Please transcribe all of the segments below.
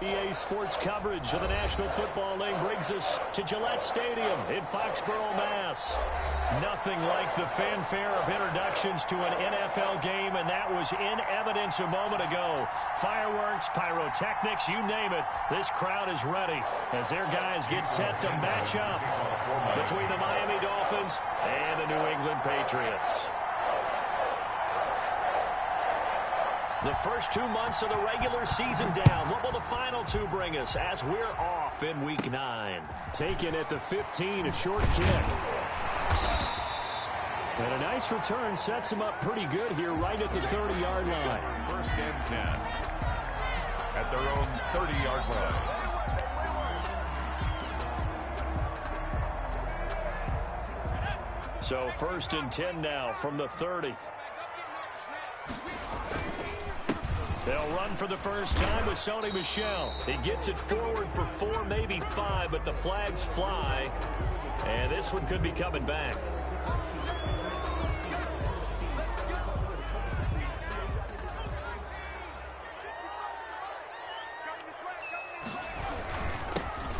EA Sports coverage of the National Football League brings us to Gillette Stadium in Foxborough, Mass. Nothing like the fanfare of introductions to an NFL game, and that was in evidence a moment ago. Fireworks, pyrotechnics, you name it, this crowd is ready as their guys get set to match up between the Miami Dolphins and the New England Patriots. The first 2 months of the regular season down. What will the final two bring us as we're off in Week 9? Taken at the 15, a short kick. And a nice return sets him up pretty good here right at the 30-yard line. First and 10 at their own 30-yard line. So first and 10 now from the 30. They'll run for the first time with Sony Michel. He gets it forward for 4, maybe 5, but the flags fly. And this one could be coming back.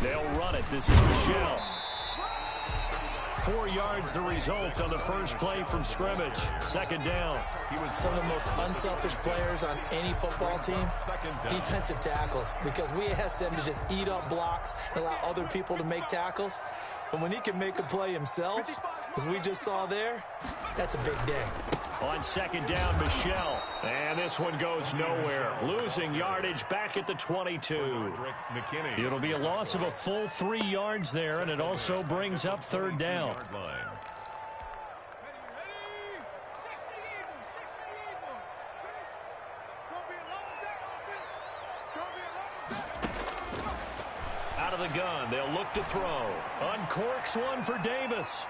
They'll run it. This is Michel. 4 yards the result on the first play from scrimmage. Second down. He was some of the most unselfish players on any football team, defensive tackles, because we ask them to just eat up blocks and allow other people to make tackles. But when he can make a play himself, as we just saw there, that's a big day. On second down, Michel. And this one goes nowhere. Losing yardage back at the 22. It'll be a loss of a full 3 yards there, and it also brings up third down. Out of the gun, they'll look to throw. Uncorks one for Davis.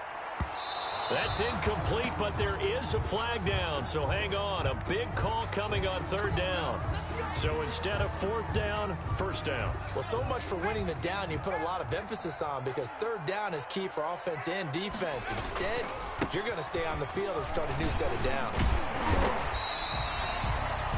That's incomplete, but there is a flag down, so hang on. A big call coming on third down. So instead of fourth down, first down. Well, so much for winning the down you put a lot of emphasis on, because third down is key for offense and defense. Instead, you're going to stay on the field and start a new set of downs.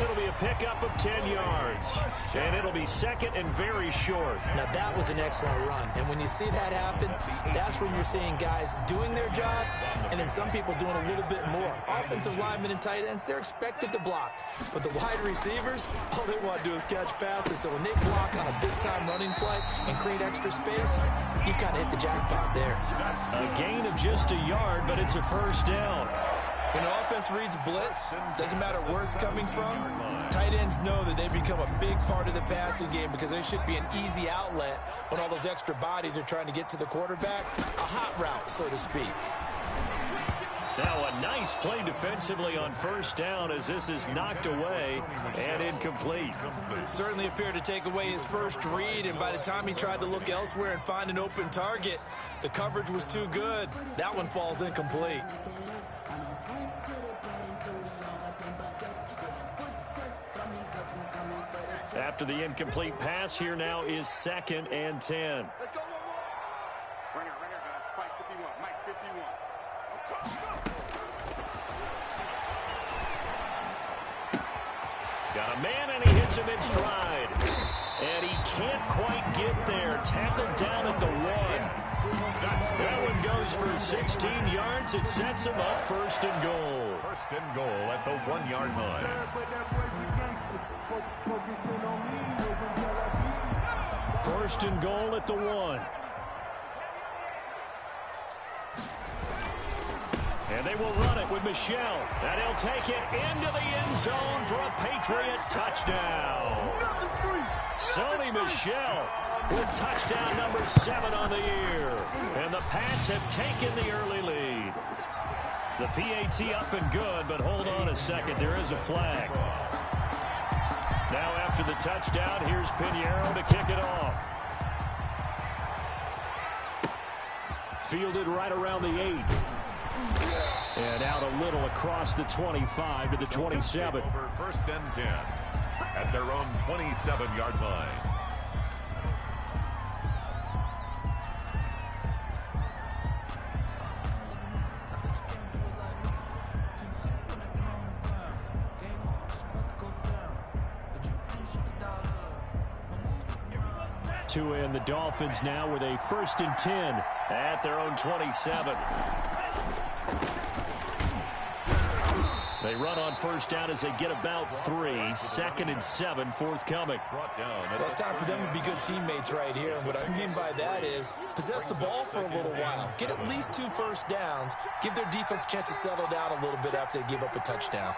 It'll be a pickup of 10 yards, and it'll be second and very short. Now, that was an excellent run, and when you see that happen, that's when you're seeing guys doing their job, and then some people doing a little bit more. Offensive linemen and tight ends, they're expected to block, but the wide receivers, all they want to do is catch passes, so when they block on a big-time running play and create extra space, you've kind of hit the jackpot there. A gain of just a yard, but it's a first down. When the offense reads blitz, doesn't matter where it's coming from, tight ends know that they become a big part of the passing game because they should be an easy outlet when all those extra bodies are trying to get to the quarterback. A hot route, so to speak. Now a nice play defensively on first down as this is knocked away and incomplete. Certainly appeared to take away his first read, and by the time he tried to look elsewhere and find an open target, the coverage was too good. That one falls incomplete. After the incomplete pass, here now is second and 10. Let's go. Ringer, guys. Mike 51. Mike 51. Got a man, and he hits him in stride. And he can't quite get there. Tackled down at the 1. That one goes for 16 yards. It sets him up first and goal. First and goal at the 1-yard line. First and goal at the 1. And they will run it with Michel. And he'll take it into the end zone for a Patriot touchdown. Sony Michel with touchdown number 7 on the year. And the Pats have taken the early lead. The PAT up and good, but hold on a second. There is a flag. Now after the touchdown, here's Pinheiro to kick it off. Fielded right around the 8. And out a little across the 25 to the 27. Over first and 10 at their own 27-yard line. Tua and the Dolphins now with a 1st and 10 at their own 27. They run on 1st down as they get about 3. 2nd and 7 forthcoming. Well, it's time for them to be good teammates right here. And what I mean by that is possess the ball for a little while. Get at least 2 first downs. Give their defense a chance to settle down a little bit after they give up a touchdown.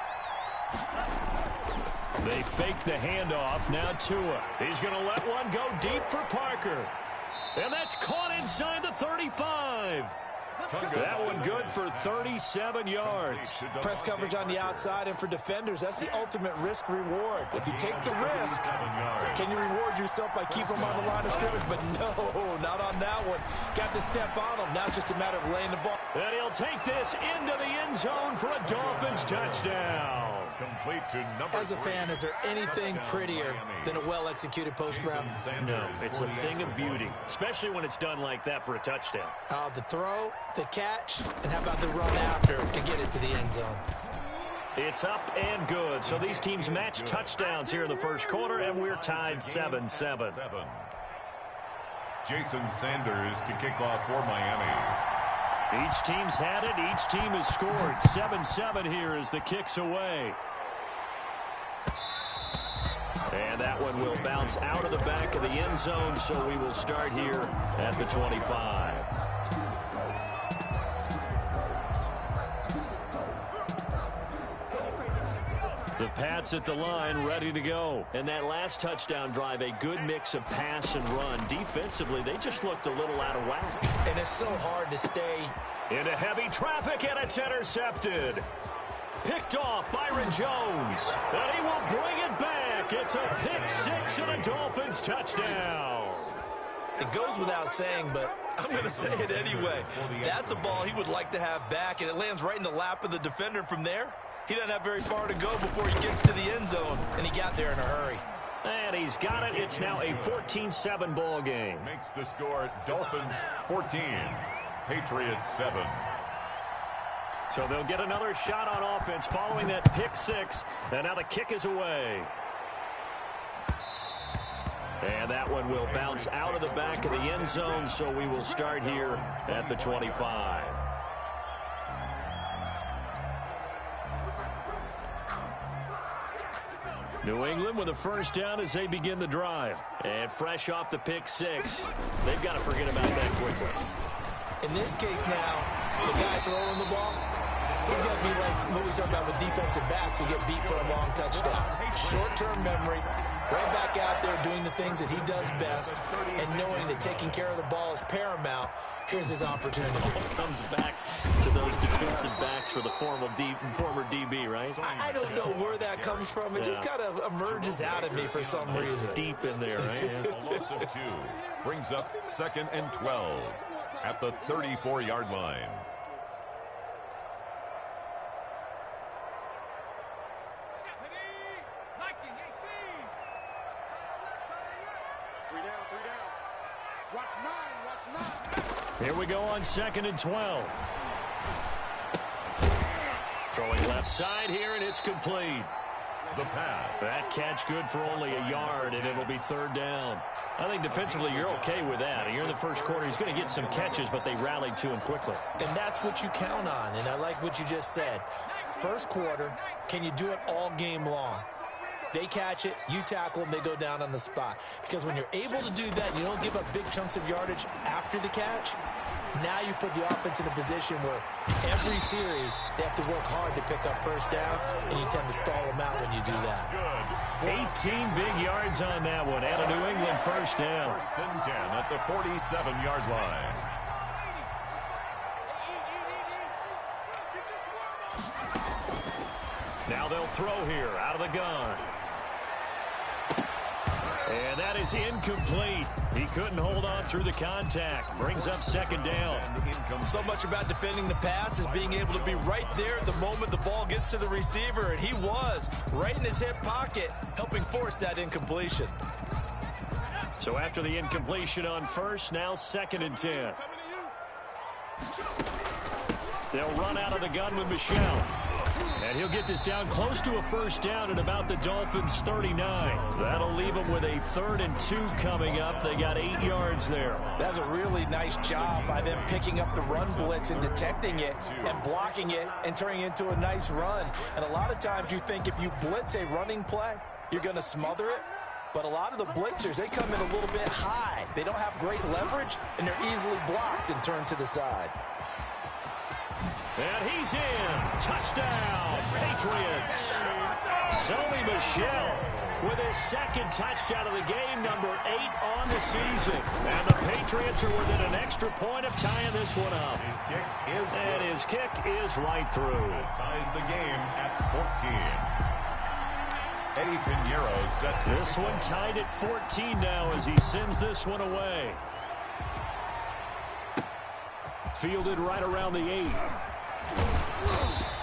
They fake the handoff. Now Tua. He's going to let one go deep for Parker. And that's caught inside the 35. That one good for 37 yards. Press coverage on the outside, and for defenders, that's the ultimate risk-reward. If you take the risk, can you reward yourself by keeping them on the line of scrimmage? But no, not on that one. Got to step on them. Now it's just a matter of laying the ball. And he'll take this into the end zone for a Dolphins touchdown. Complete to number As a fan, is there anything prettier than a well-executed post route? No, it's a thing of beauty, especially when it's done like that for a touchdown. The throw, the catch, and how about the run after to get it to the end zone? It's up and good. So these teams match touchdowns here in the first quarter, and we're tied 7-7. Jason Sanders to kick off for Miami. Each team's had it. Each team has scored. 7-7 here as the kick's away. And that one will bounce out of the back of the end zone, so we will start here at the 25. The Pats at the line, ready to go. And that last touchdown drive, a good mix of pass and run. Defensively, they just looked a little out of whack. And it's so hard to stay into heavy traffic, and it's intercepted. Picked off Byron Jones. And he will bring it back. It's a pick six and a Dolphins touchdown. It goes without saying, but I'm going to say it anyway. That's a ball he would like to have back, and it lands right in the lap of the defender. From there, he doesn't have very far to go before he gets to the end zone, and he got there in a hurry. And he's got it. It's now a 14-7 ball game. Makes the score Dolphins 14, Patriots 7. So they'll get another shot on offense following that pick six, and now the kick is away. And that one will bounce out of the back of the end zone, so we will start here at the 25. New England with a first down as they begin the drive. And fresh off the pick six, they've got to forget about that quickly. In this case now, the guy throwing the ball, he's got to be like what we talk about with defensive backs who get beat for a long touchdown. Short-term memory, right back out there doing the things that he does best, and knowing that taking care of the ball is paramount. Here's his opportunity. Comes back to those defensive backs for the former DB, right? I don't know where that comes from. It just kind of emerges out of me for some reason. It's deep in there, right? A loss of 2 brings up 2nd and 12 at the 34-yard line. Here we go on 2nd and 12. Throwing left side here, and it's complete. The pass. That catch good for only a yard, and it'll be 3rd down. I think defensively you're okay with that. You're in the first quarter. He's going to get some catches, but they rallied to him quickly. And that's what you count on, and I like what you just said. First quarter, can you do it all game long? They catch it, you tackle them, they go down on the spot. Because when you're able to do that, you don't give up big chunks of yardage after the catch. Now you put the offense in a position where every series they have to work hard to pick up first downs, and you tend to stall them out when you do that. Good. 18 big yards on that one, and a New England first down. 1st and 10 at the 47-yard line. Now they'll throw here out of the gun. And that is incomplete. He couldn't hold on through the contact. Brings up 2nd down. So much about defending the pass is being able to be right there at the moment the ball gets to the receiver, and he was right in his hip pocket, helping force that incompletion. So after the incompletion on first, now 2nd and 10. They'll run out of the gun with Michel. And he'll get this down close to a first down at about the Dolphins' 39. That'll leave them with a 3rd and 2 coming up. They got 8 yards there. That's a really nice job by them picking up the run blitz and detecting it and blocking it and turning it into a nice run. And a lot of times you think if you blitz a running play, you're going to smother it. But a lot of the blitzers, they come in a little bit high. They don't have great leverage, and they're easily blocked and turned to the side. And he's in. Touchdown, Patriots. Sony Michel with his 2nd touchdown of the game, number 8 on the season. And the Patriots are within an extra point of tying this one up. His kick is right through. It ties the game at 14. Eddie Pinheiro set this one tied at 14 now as he sends this one away. Fielded right around the 8.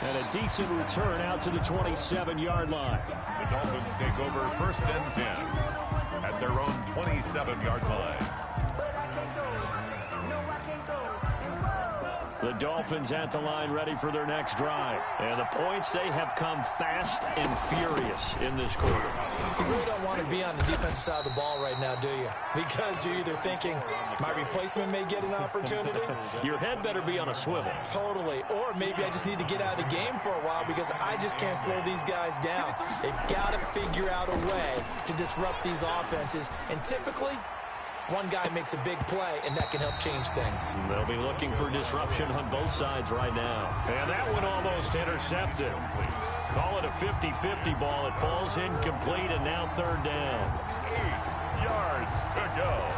And a decent return out to the 27-yard line. The Dolphins take over 1st and 10 at their own 27-yard line. The Dolphins at the line ready for their next drive. And the points, they have come fast and furious in this quarter. You really don't want to be on the defensive side of the ball right now, do you? Because you're either thinking, my replacement may get an opportunity. Your head better be on a swivel. Totally. Or maybe I just need to get out of the game for a while because I just can't slow these guys down. They've got to figure out a way to disrupt these offenses. And typically, one guy makes a big play, and that can help change things. They'll be looking for disruption on both sides right now. And that one almost intercepted. Call it a 50-50 ball. It falls incomplete, and now 3rd down. 8 yards to go.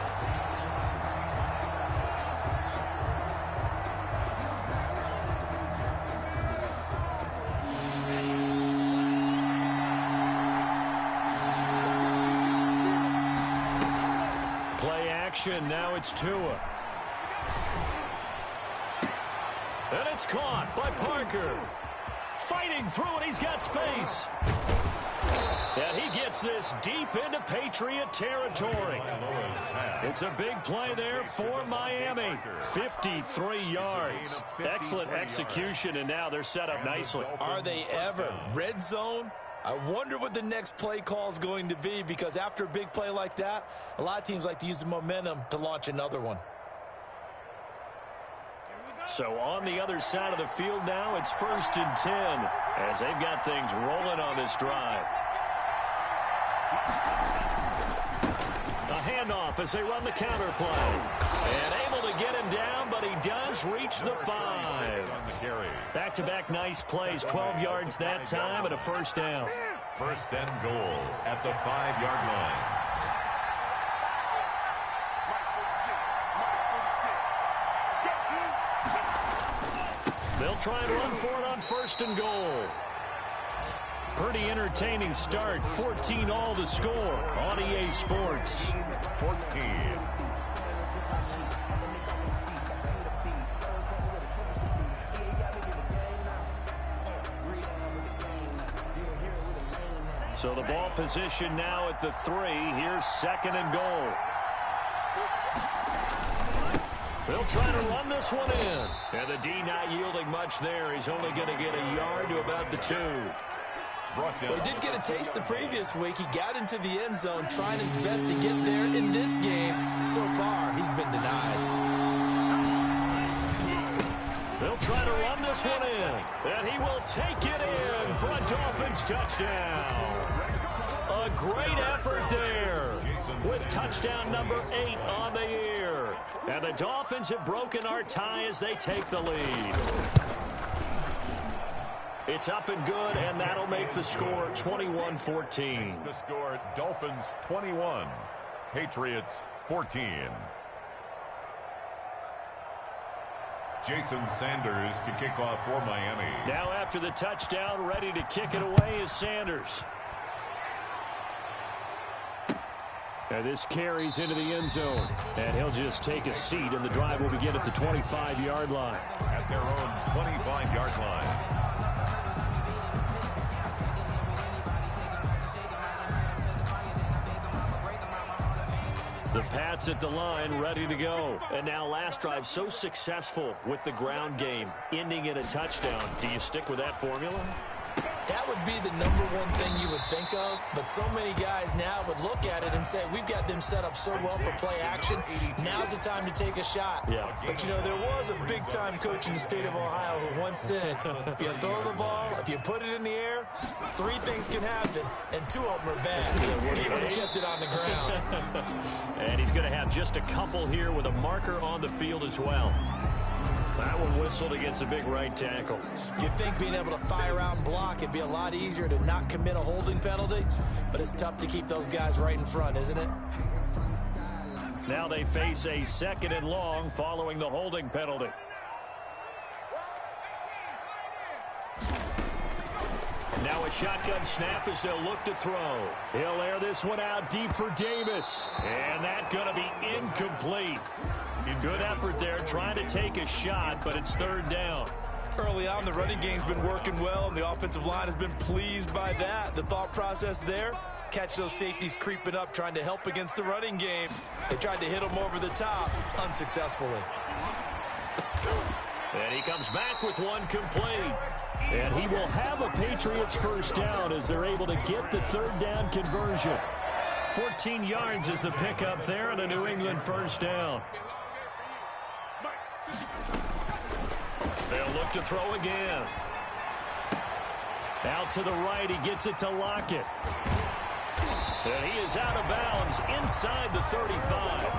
Now it's Tua. And it's caught by Parker. Fighting through it, he's got space. And he gets this deep into Patriot territory. It's a big play there for Miami. 53 yards. Excellent execution, and now they're set up nicely. Are they ever? Red zone? I wonder what the next play call is going to be, because after a big play like that, a lot of teams like to use the momentum to launch another one. So on the other side of the field now, it's 1st and 10 as they've got things rolling on this drive. A handoff as they run the counter play. And able to get him down, but he does reach the 5. Back-to-back nice plays, 12 yards that time and a 1st down. 1st and goal at the 5-yard line. They'll try and run for it on 1st and goal. Pretty entertaining start. 14 all to score on EA Sports. 14. So the ball position now at the 3. Here's 2nd and goal. They'll try to run this one in. And the D not yielding much there. He's only going to get a yard to about the 2. Well, he did get a taste the previous week. He got into the end zone trying his best to get there. In this game, so far, he's been denied. They'll try to run this one in. And he will take it in for a Dolphins touchdown. A great effort there with touchdown number 8 on the year. And the Dolphins have broken our tie as they take the lead. It's up and good, and that'll make the score 21-14. The score, Dolphins 21, Patriots 14. Jason Sanders to kick off for Miami. Now after the touchdown, ready to kick it away is Sanders. And this carries into the end zone. And he'll just take a seat, and the drive will begin at the 25-yard line. At their own 25-yard line. The Pats at the line, ready to go. And now last drive so successful with the ground game, ending in a touchdown. Do you stick with that formula? That would be the number one thing you would think of, but so many guys now would look at it and say, we've got them set up so well for play action. Now's the time to take a shot. Yeah. But, you know, there was a big-time coach in the state of Ohio who once said, if you throw the ball, if you put it in the air, 3 things can happen, and 2 of them are bad. He would have kept it on the ground. And he's going to have just a couple here with a marker on the field as well. That one whistled against a big right tackle. You'd think being able to fire out and block, it'd be a lot easier to not commit a holding penalty, but it's tough to keep those guys right in front, isn't it? Now they face a 2nd and long following the holding penalty. Now a shotgun snap as they'll look to throw. He'll air this one out deep for Davis. And that's going to be incomplete. Good effort there trying to take a shot, but it's 3rd down. Early on, the running game's been working well, and the offensive line has been pleased by that. The thought process there, catch those safeties creeping up, trying to help against the running game. They tried to hit them over the top, unsuccessfully. And he comes back with one complete. And he will have a Patriots 1st down as they're able to get the 3rd down conversion. 14 yards is the pickup there and a New England 1st down. They'll look to throw again. Out to the right, he gets it to Lockett. And he is out of bounds inside the 35.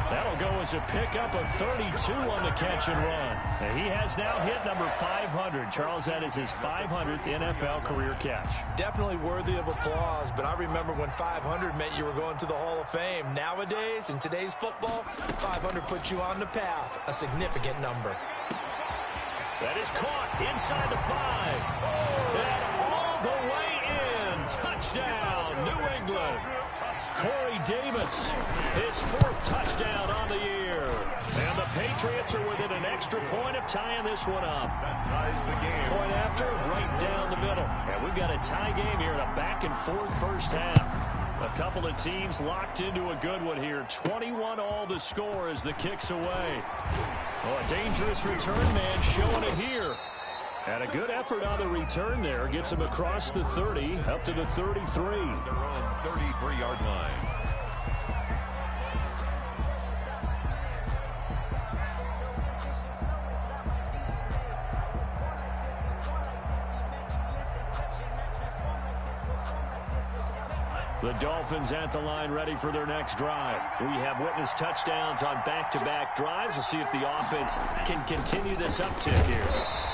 That'll go as a pickup of 32 on the catch and run. And he has now hit number 500. Charles, that is his 500th NFL career catch. Definitely worthy of applause, but I remember when 500 meant you were going to the Hall of Fame. Nowadays, in today's football, 500 puts you on the path, a significant number. That is caught inside the 5. And all the way in. Touchdown, New England. Corey Davis, his 4th touchdown on the year. And the Patriots are within an extra point of tying this one up. That ties the game. Point after, right down the middle. And we've got a tie game here in a back-and-forth 1st half. A couple of teams locked into a good one here. 21-all the score as the kick's away. Oh, a dangerous return man showing it here. And a good effort on the return there. Gets him across the 30, up to the 33. Their own 33-yard line. The Dolphins at the line ready for their next drive. We have witnessed touchdowns on back-to-back drives. We'll see if the offense can continue this uptick here.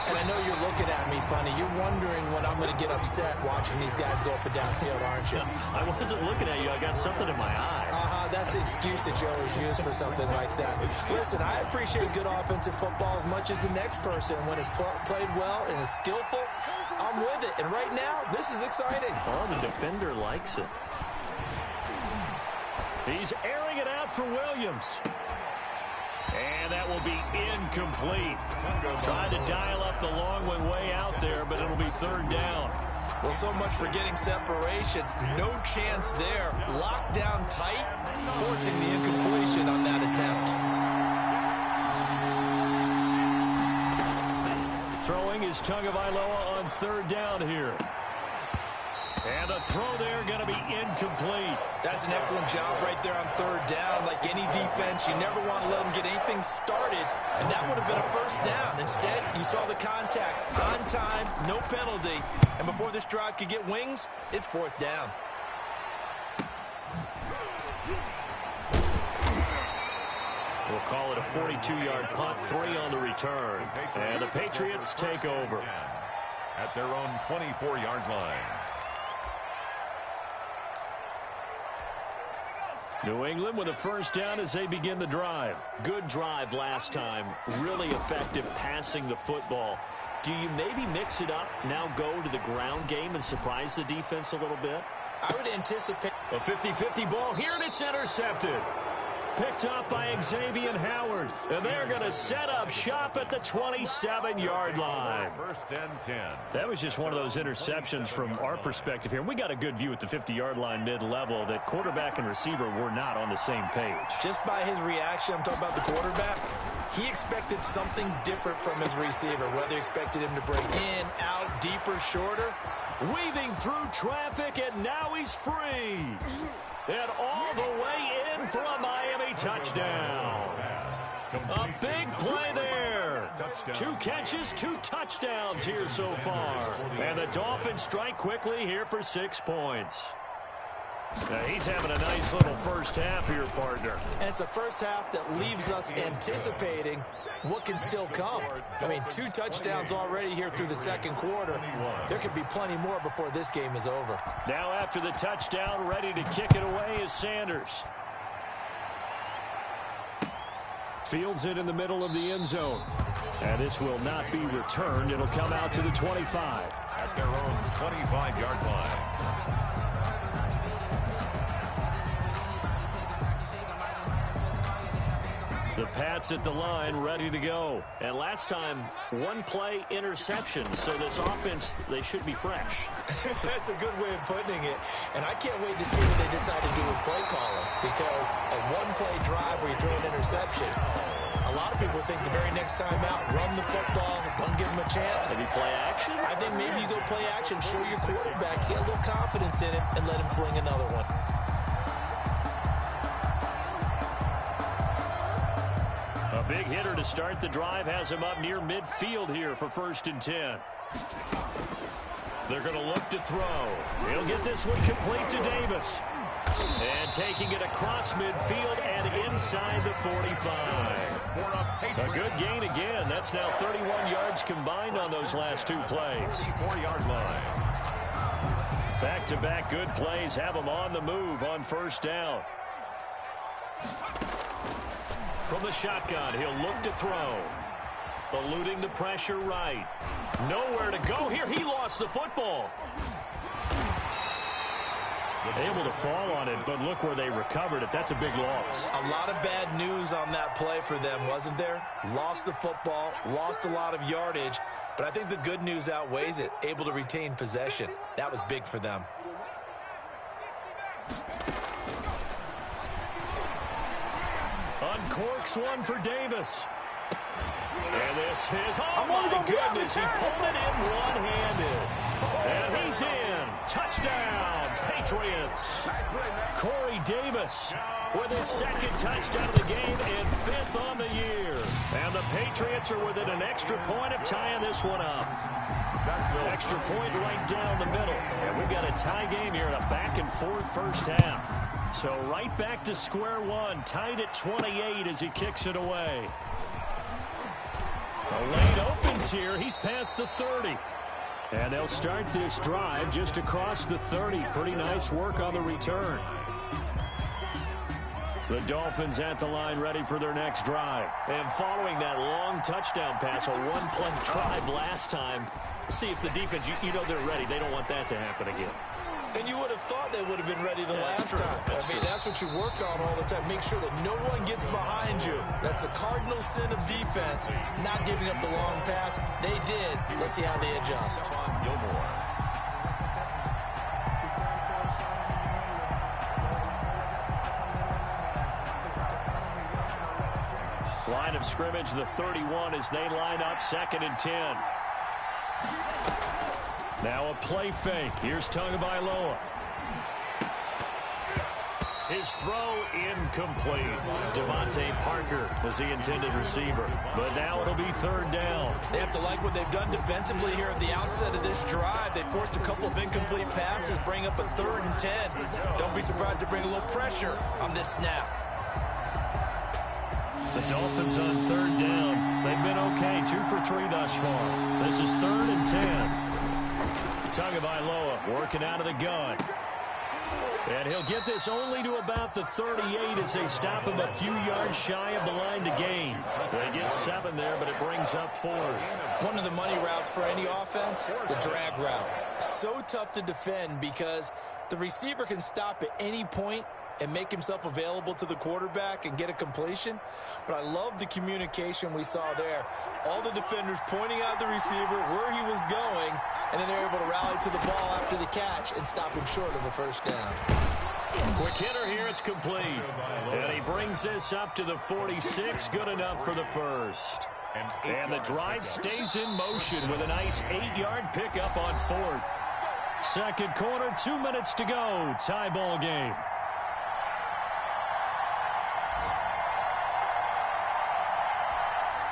And I know you're looking at me funny. You're wondering when I'm going to get upset watching these guys go up and down field, aren't you? I wasn't looking at you. I got something in my eye. That's the excuse that you always use for something like that. Listen, I appreciate good offensive football as much as the next person. When it's played well and is skillful, I'm with it. And right now, this is exciting. Oh, the defender likes it. He's airing it out for Williams. And that will be incomplete. Trying to dial up the long one way out there, but it'll be 3rd down. Well, so much for getting separation. No chance there. Locked down tight, forcing the incompletion on that attempt. Throwing is Tagovailoa on 3rd down here. And the throw there going to be incomplete. That's an excellent job right there on 3rd down. Like any defense, you never want to let them get anything started, and that would have been a 1st down. Instead, you saw the contact on time, no penalty, and before this drive could get wings, it's 4th down. We'll call it a 42-yard punt, 3 on the return. And the Patriots take over at their own 24-yard line. New England with a 1st down as they begin the drive. Good drive last time. Really effective passing the football. Do you maybe mix it up, now go to the ground game and surprise the defense a little bit? I would anticipate a 50-50 ball here, and it's intercepted. Picked up by Xavier Howard. And they're going to set up shop at the 27-yard line. 1st and 10. That was just one of those interceptions from our perspective here. We got a good view at the 50-yard line mid-level that quarterback and receiver were not on the same page. Just by his reaction, I'm talking about the quarterback, he expected something different from his receiver, whether he expected him to break in, out, deeper, shorter. Weaving through traffic, and now he's free. And all the way in for a Miami touchdown. A big play there. 2 catches, 2 touchdowns here so far. And the Dolphins strike quickly here for 6 points. Now he's having a nice little first half here, partner. And it's a first half that leaves us anticipating what can still come. I mean, 2 touchdowns already here through the second quarter. There could be plenty more before this game is over. Now after the touchdown, ready to kick it away is Sanders. Fields it in the middle of the end zone. And this will not be returned. It'll come out to the 25. At their own 25-yard line. The Pats at the line, ready to go. And last time, 1-play interception. So this offense, they should be fresh. That's a good way of putting it. And I can't wait to see what they decide to do with play calling. Because a 1-play drive where you throw an interception, a lot of people think the very next time out, run the football, don't give them a chance. Maybe play action? I think maybe you go play action, show your quarterback, get a little confidence in him, and let him fling another one. A big hitter to start the drive has him up near midfield here for 1st and 10. They're going to look to throw. He'll get this one complete to Davis. And taking it across midfield and inside the 45. A good gain again. That's now 31 yards combined on those last 2 plays. 4-yard line. Back-to-back good plays have them on the move on 1st down. From the shotgun, he'll look to throw. Eluding the pressure right. Nowhere to go here. He lost the football. Able to fall on it, but look where they recovered it. That's a big loss. A lot of bad news on that play for them, wasn't there? Lost the football, lost a lot of yardage, but I think the good news outweighs it. Able to retain possession. That was big for them. Uncorks one for Davis. And this is, oh my goodness, he pulled it in one-handed. And he's in. Touchdown, Patriots. Corey Davis with his 2nd touchdown of the game and 5th on the year. And the Patriots are within an extra point of tying this one up. Extra point right down the middle. And we've got a tie game here in a back-and-forth first half. So right back to square one, tied at 28 as he kicks it away. The lane opens here. He's past the 30. And they'll start this drive just across the 30. Pretty nice work on the return. The Dolphins at the line ready for their next drive. And following that long touchdown pass, a 1-play drive last time, see if the defense, you know they're ready. They don't want that to happen again. And you would have thought they would have been ready the last time. I mean, that's what you work on all the time. Make sure that no one gets behind you. That's the cardinal sin of defense, not giving up the long pass. They did. Let's see how they adjust. Line of scrimmage, the 31 as they line up 2nd and 10. Now a play fake. Here's Tagovailoa. His throw incomplete. Devontae Parker was the intended receiver. But now it'll be 3rd down. They have to like what they've done defensively here at the outset of this drive. They forced a couple of incomplete passes, bring up a 3rd and 10. Don't be surprised to bring a little pressure on this snap. The Dolphins on 3rd down. They've been okay, 2 for 3 thus far. This is 3rd and 10. Tagovailoa working out of the gun. And he'll get this only to about the 38 as they stop him a few yards shy of the line to gain. They get 7 there, but it brings up 4th. One of the money routes for any offense, the drag route. So tough to defend because the receiver can stop at any point and make himself available to the quarterback and get a completion. But I love the communication we saw there. All the defenders pointing out the receiver, where he was going, and then they're able to rally to the ball after the catch and stop him short of a 1st down. Quick hitter here, it's complete. And he brings this up to the 46, good enough for the 1st. And the drive stays in motion with a nice 8-yard pickup on 4th. Second quarter, 2 minutes to go. Tie ball game.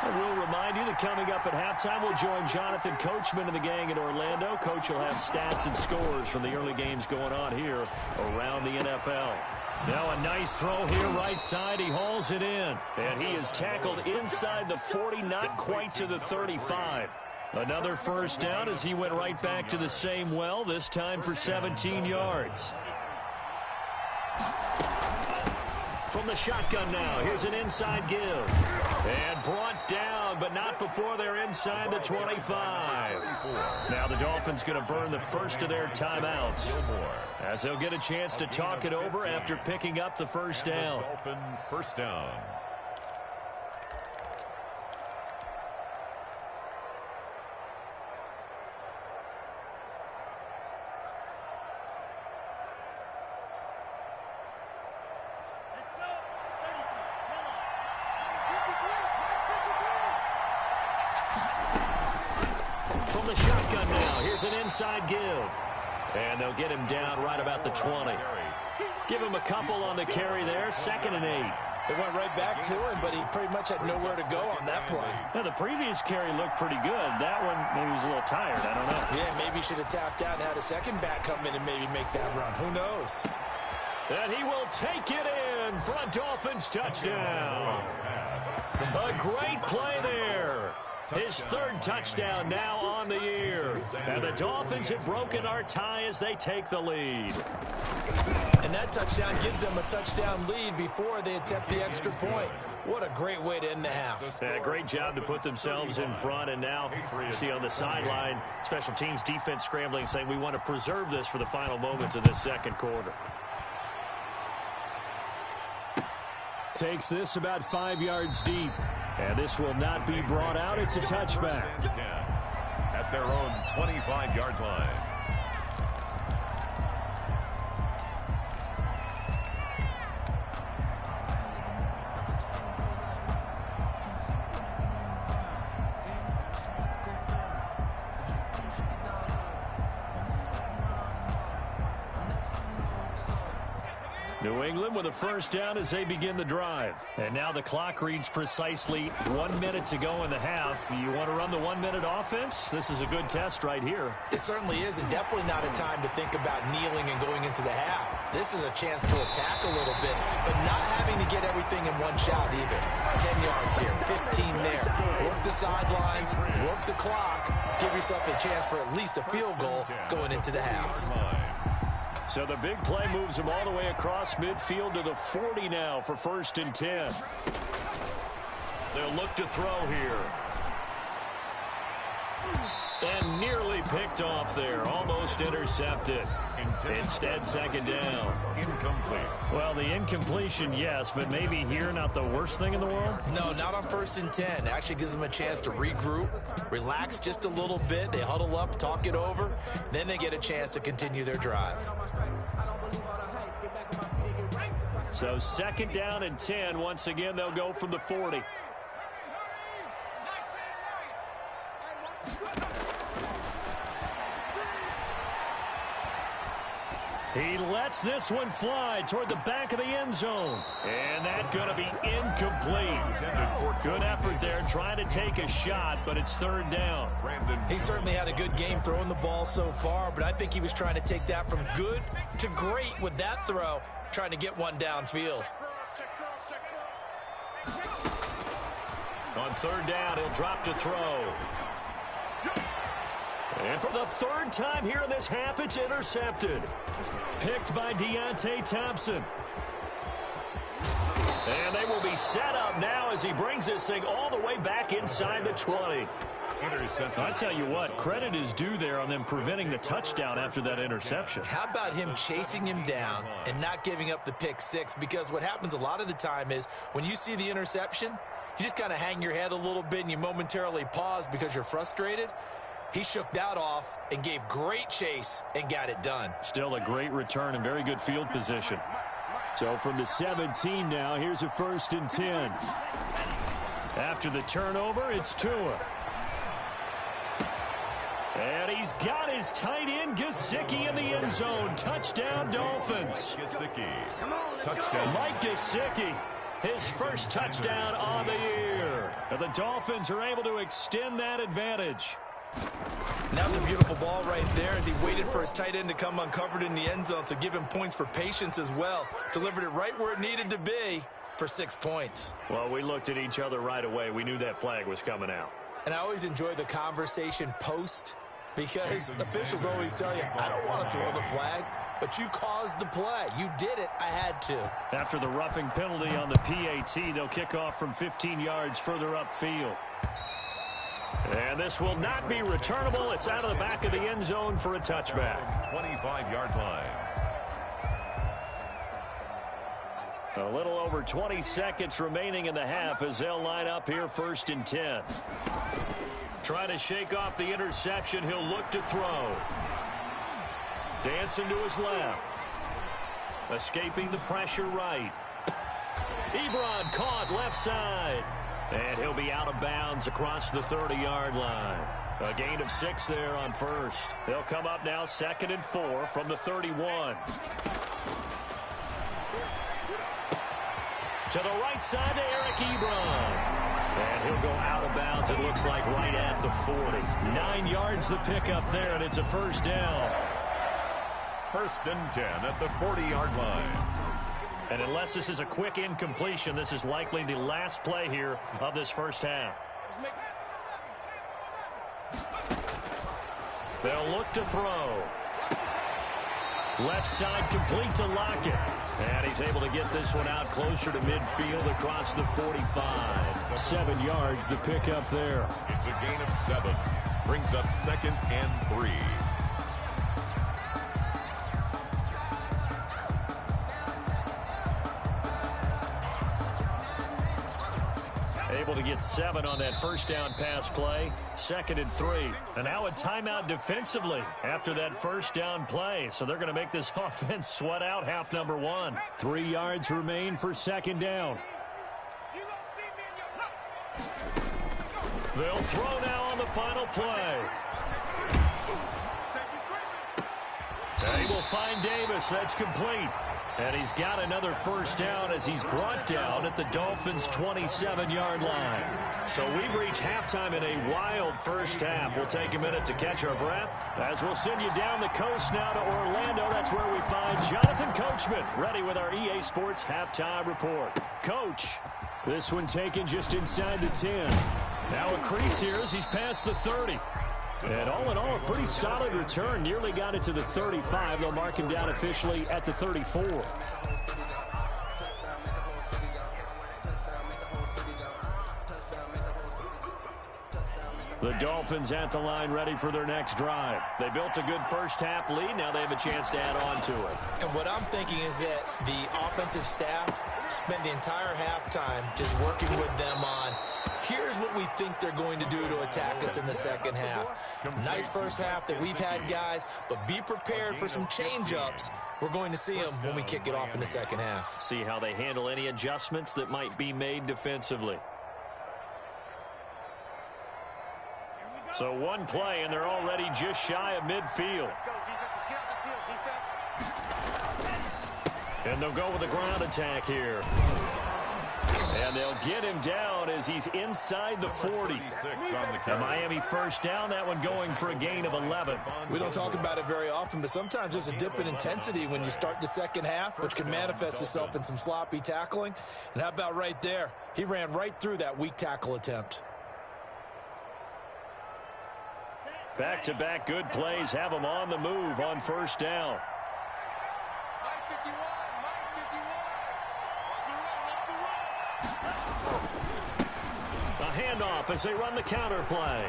I will remind you that coming up at halftime, we'll join Jonathan Coachman and the gang in Orlando. Coach will have stats and scores from the early games going on here around the NFL. Now a nice throw here right side. He hauls it in. And he is tackled inside the 40, not quite to the 35. Another first down as he went right back to the same well, this time for 17 yards. From the shotgun now, here's an inside give. And brought down, but not before they're inside the 25. Now the Dolphins going to burn the first of their timeouts, as they'll get a chance to talk it over after picking up the first down. Dolphin first down. From the shotgun now, here's an inside give. And they'll get him down right about the 20. Give him a couple on the carry there, 2nd and 8. They went right back to him, but he pretty much had nowhere to go on that play. Now, the previous carry looked pretty good. That one, maybe he was a little tired. I don't know. Yeah, maybe he should have tapped out and had a second back come in and maybe make that run. Who knows? And he will take it in for a Dolphins touchdown. A great play there. His 3rd touchdown now on the year. And the Dolphins have broken our tie as they take the lead. And that touchdown gives them a touchdown lead before they attempt the extra point. What a great way to end the half. Yeah, great job to put themselves in front. And now you see on the sideline, special teams defense scrambling, saying we want to preserve this for the final moments of this second quarter. Takes this about 5 yards deep. And this will not be brought out. It's a touchback. At their own 25-yard line. New England with a first down as they begin the drive. And now the clock reads precisely 1 minute to go in the half. You want to run the 1 minute offense? This is a good test right here. It certainly is, and definitely not a time to think about kneeling and going into the half. This is a chance to attack a little bit, but not having to get everything in one shot either. 10 yards here, 15 there. Work the sidelines, work the clock, give yourself a chance for at least a field goal going into the half. So the big play moves them all the way across midfield to the 40 now for 1st and 10. They'll look to throw here. And nearly picked off there. Almost intercepted. Instead, 2nd down. Incomplete. Well, the incompletion, yes, but maybe here not the worst thing in the world? No, not on 1st and 10. Actually gives them a chance to regroup, relax just a little bit. They huddle up, talk it over. Then they get a chance to continue their drive. So 2nd down and 10. Once again, they'll go from the 40. He lets this one fly toward the back of the end zone. And that's going to be incomplete. Good effort there trying to take a shot, but it's 3rd down. He certainly had a good game throwing the ball so far, but I think he was trying to take that from good to great with that throw, trying to get one downfield. On 3rd down, he'll drop to throw. And for the 3rd time here in this half, it's intercepted. Picked by Deontay Thompson. And they will be set up now as he brings this thing all the way back inside the 20. I tell you what, credit is due there on them preventing the touchdown after that interception. How about him chasing him down and not giving up the pick 6? Because what happens a lot of the time is when you see the interception, you just kind of hang your head a little bit and you momentarily pause because you're frustrated. He shook that off and gave great chase and got it done. Still a great return and very good field position. So from the 17 now, here's a 1st and 10. After the turnover, it's Tua. And he's got his tight end, Gesicki, in the end zone. Touchdown, Dolphins. Gesicki. Touchdown. Mike Gesicki, his first touchdown on the year. And the Dolphins are able to extend that advantage. That was a beautiful ball right there as he waited for his tight end to come uncovered in the end zone, so give him points for patience as well. Delivered it right where it needed to be for 6 points. Well, we looked at each other right away. We knew that flag was coming out. And I always enjoy the conversation post because officials always tell you, I don't want to throw the flag, but you caused the play. You did it. I had to. After the roughing penalty on the PAT, they'll kick off from 15 yards further upfield. And this will not be returnable. It's out of the back of the end zone for a touchback. 25-yard line. A little over 20 seconds remaining in the half as they'll line up here 1st and 10. Trying to shake off the interception. He'll look to throw. Dancing to his left. Escaping the pressure right. Ebron caught left side. And he'll be out of bounds across the 30-yard line. A gain of 6 there on first. They'll come up now 2nd and 4 from the 31. To the right side to Eric Ebron. And he'll go out of bounds, it looks like, right at the 40. 9 yards the pickup there, and it's a first down. 1st and 10 at the 40-yard line. And unless this is a quick incompletion, this is likely the last play here of this first half. They'll look to throw. Left side complete to Lockett. And he's able to get this one out closer to midfield across the 45. 7 yards, the pickup there. It's a gain of 7. Brings up 2nd and 3. Able to get 7 on that first down pass play. 2nd and 3. And now a timeout defensively after that first down play. So they're going to make this offense sweat out half number 1. 3 yards remain for 2nd down. They'll throw now on the final play. They will find Davis. That's complete. And he's got another first down as he's brought down at the Dolphins' 27-yard line. So we've reached halftime in a wild first half. We'll take a minute to catch our breath as we'll send you down the coast now to Orlando. That's where we find Jonathan Coachman, ready with our EA Sports halftime report. Coach, this one taken just inside the 10. Now a crease here as he's past the 30. And all in all, a pretty solid return. Nearly got it to the 35. They'll mark him down officially at the 34. The Dolphins at the line ready for their next drive. They built a good first half lead. Now they have a chance to add on to it. And what I'm thinking is that the offensive staff spent the entire halftime just working with them on here's what we think they're going to do to attack us in the second half. Nice first half that we've had, guys, but be prepared for some change-ups. We're going to see them when we kick it off in the second half. See how they handle any adjustments that might be made defensively. So one play, and they're already just shy of midfield. Let's go, defense. Let's get on the field, defense. And they'll go with a ground attack here. And they'll get him down as he's inside the 40. The Miami first down, that one going for a gain of 11. We don't talk about it very often, but sometimes there's a dip in intensity when you start the second half, which can manifest itself in some sloppy tackling. And how about right there? He ran right through that weak tackle attempt. Back-to-back good plays have them on the move on first down. A handoff as they run the counter play.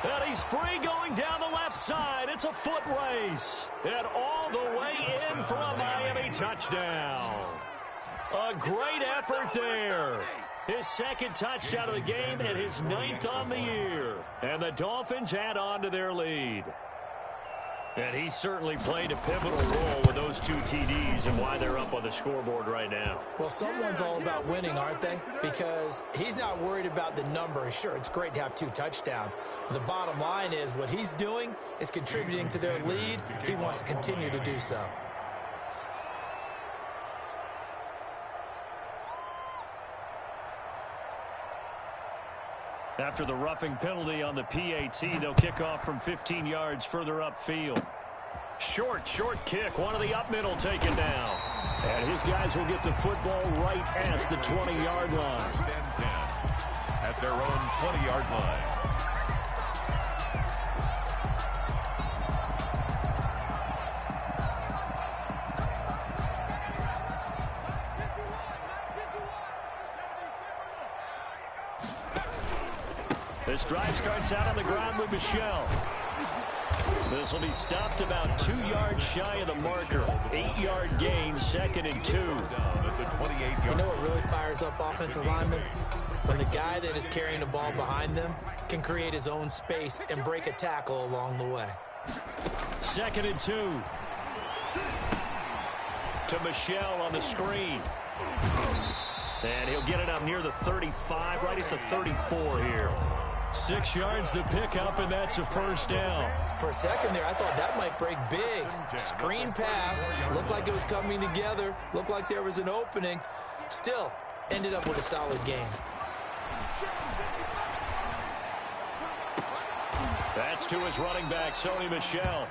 And he's free going down the left side. It's a foot race. And all the way in for a Miami touchdown. A great effort there. His second touchdown of the game and his 9th on the year. And the Dolphins add on to their lead. And he certainly played a pivotal role with those 2 TDs and why they're up on the scoreboard right now. Well, someone's all about winning, aren't they? Because he's not worried about the number. Sure, it's great to have 2 touchdowns. But the bottom line is what he's doing is contributing to their lead. He wants to continue to do so. After the roughing penalty on the PAT, they'll kick off from 15 yards further upfield. Short kick. One of the up middle taken down. And his guys will get the football right at the 20-yard line. 10 at their own 20-yard line. This drive starts out on the ground with Michel. This will be stopped about 2 yards shy of the marker. 8-yard gain, 2nd and 2. You know what really fires up offensive linemen? When the guy that is carrying the ball behind them can create his own space and break a tackle along the way. 2nd and 2. To Michel on the screen. And he'll get it up near the 35, right at the 34 here. 6 yards the pickup, and that's a first down. For a second there, I thought that might break big. Screen pass. Looked like it was coming together. Looked like there was an opening. Still, ended up with a solid game. That's to his running back, Sony Michel.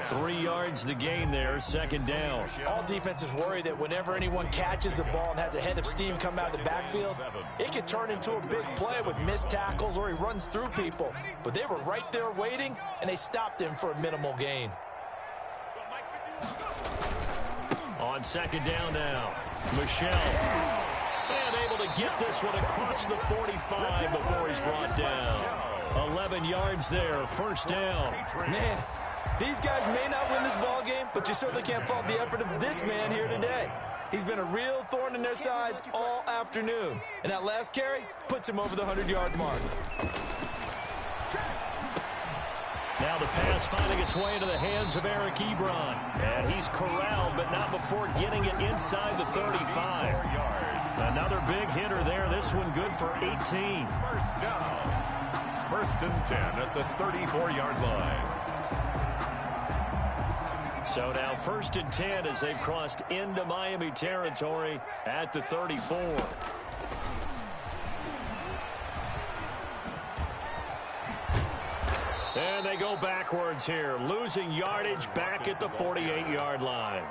3 yards the gain there, 2nd down. All defenses worry that whenever anyone catches the ball and has a head of steam come out of the backfield, it can turn into a big play with missed tackles or he runs through people. But they were right there waiting, and they stopped him for a minimal gain. On 2nd down now, Michel. And able to get this one across the 45 before he's brought down. 11 yards there, first down. Man, these guys may not win this ball game, but you certainly can't fault the effort of this man here today. He's been a real thorn in their sides all afternoon. And that last carry puts him over the 100-yard mark. Now the pass finding its way into the hands of Eric Ebron. And he's corralled, but not before getting it inside the 35. Another big hitter there. This one good for 18. First down. 1st and 10 at the 34-yard line. So now 1st and 10 as they've crossed into Miami territory at the 34. And they go backwards here, losing yardage back at the 48-yard line.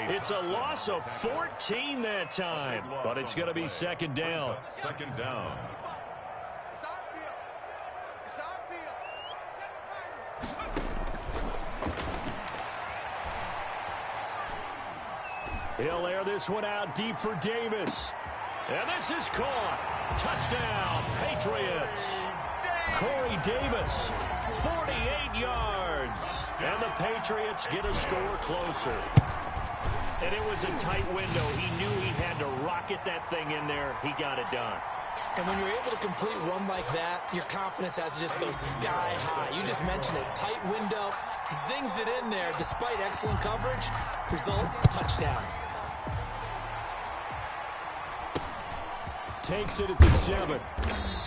It's a loss of 14 that time, but it's going to be 2nd down. 2nd down. He'll air this one out deep for Davis. And this is caught. Touchdown, Patriots. Corey Davis, 48 yards. And the Patriots get a score closer. And it was a tight window. He knew he had to rocket that thing in there. He got it done. And when you're able to complete one like that, your confidence has to just go sky high. You just mentioned it. Tight window, zings it in there despite excellent coverage. Result, touchdown. Takes it at the 7.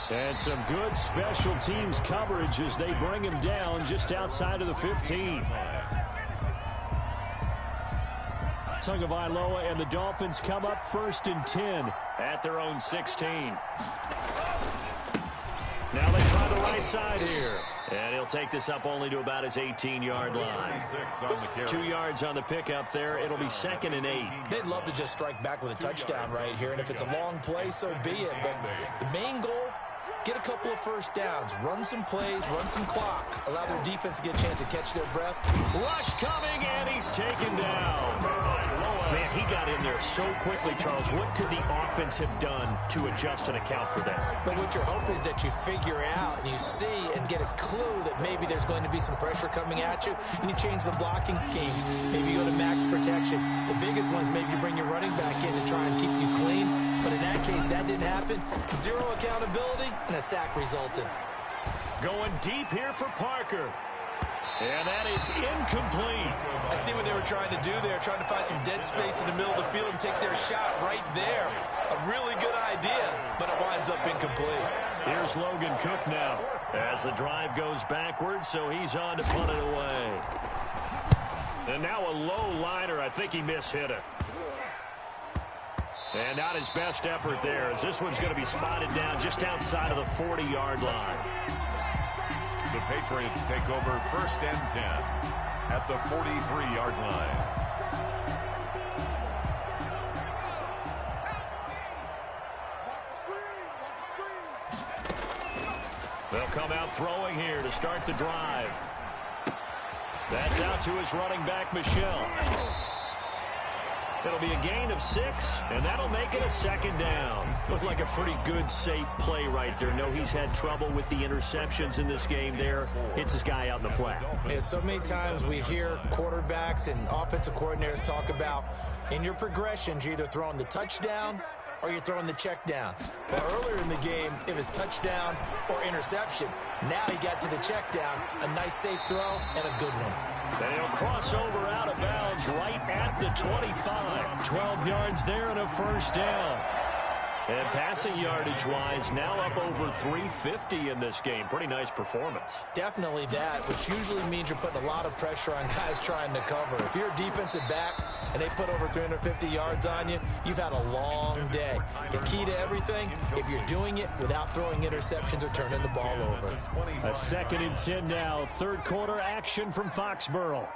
And some good special teams coverage as they bring him down just outside of the 15. Tagovailoa and the Dolphins come up 1st and 10 at their own 16. Now they try the right side here. And he'll take this up only to about his 18-yard line. 2 yards on the pickup there. It'll be 2nd and 8. They'd love to just strike back with a touchdown right here. And if it's a long play, so be it. But the main goal, get a couple of first downs. Run some plays, run some clock. Allow their defense to get a chance to catch their breath. Rush coming, and he's taken down. Man, he got in there so quickly, Charles. What could the offense have done to adjust and account for that? But what you're hoping is that you figure out and you see and get a clue that maybe there's going to be some pressure coming at you, and you change the blocking schemes. Maybe you go to max protection. The biggest one is maybe you bring your running back in to try and keep you clean. But in that case, that didn't happen. 0 accountability, and a sack resulted. Going deep here for Parker. And that is incomplete. I see what they were trying to do there, trying to find some dead space in the middle of the field and take their shot right there. A really good idea, but it winds up incomplete. Here's Logan Cook now as the drive goes backwards, so he's on to punt it away. And now a low liner. I think he mishit it. And not his best effort there, as this one's going to be spotted down just outside of the 40-yard line. The Patriots take over 1st and 10 at the 43-yard line. They'll come out throwing here to start the drive. That's out to his running back, Michel. It'll be a gain of 6, and that'll make it a 2nd down. Looked like a pretty good, safe play right there. No, he's had trouble with the interceptions in this game there. Hits his guy out in the flat. Yeah, so many times we hear quarterbacks and offensive coordinators talk about in your progressions, you're either throwing the touchdown or you're throwing the check down. But earlier in the game, it was touchdown or interception. Now he got to the check down, a nice safe throw, and a good one. And he'll cross over out of bounds right at the 25. 12 yards there and a 1st down. And passing yardage-wise, now up over 350 in this game. Pretty nice performance. Definitely that, which usually means you're putting a lot of pressure on guys trying to cover. If you're a defensive back and they put over 350 yards on you, you've had a long day. The key to everything, if you're doing it without throwing interceptions or turning the ball over. A 2nd and 10 now. 3rd quarter action from Foxborough.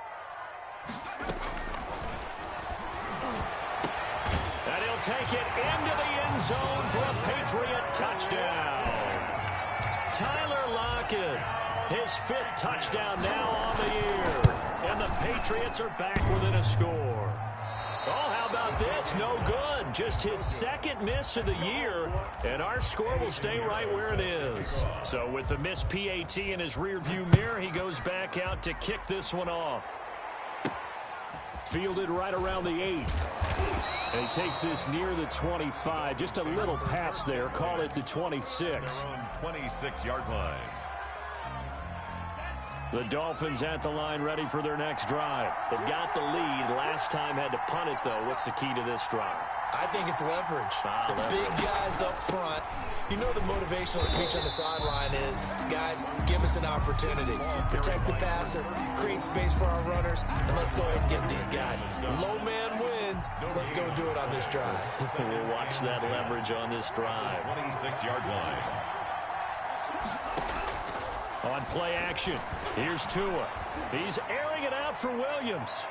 And he'll take it into the end zone for a Patriot touchdown. Tyler Lockett, his 5th touchdown now on the year. And the Patriots are back within a score. Oh, how about this? No good. Just his 2nd miss of the year, and our score will stay right where it is. So with the missed PAT in his rearview mirror, he goes back out to kick this one off. Fielded right around the 8. And he takes this near the 25. Just a little pass there. Call it the 26. 26-yard line. The Dolphins at the line, ready for their next drive. They've got the lead. Last time had to punt it, though. What's the key to this drive? I think it's leverage. The big guys up front. You know the motivational speech on the sideline is, guys, give us an opportunity. Protect the passer, create space for our runners, and let's go ahead and get these guys. Low man wins. Let's go do it on this drive. We'll watch that leverage on this drive. 26-yard line. On play action, here's Tua. He's airing it out for Williams.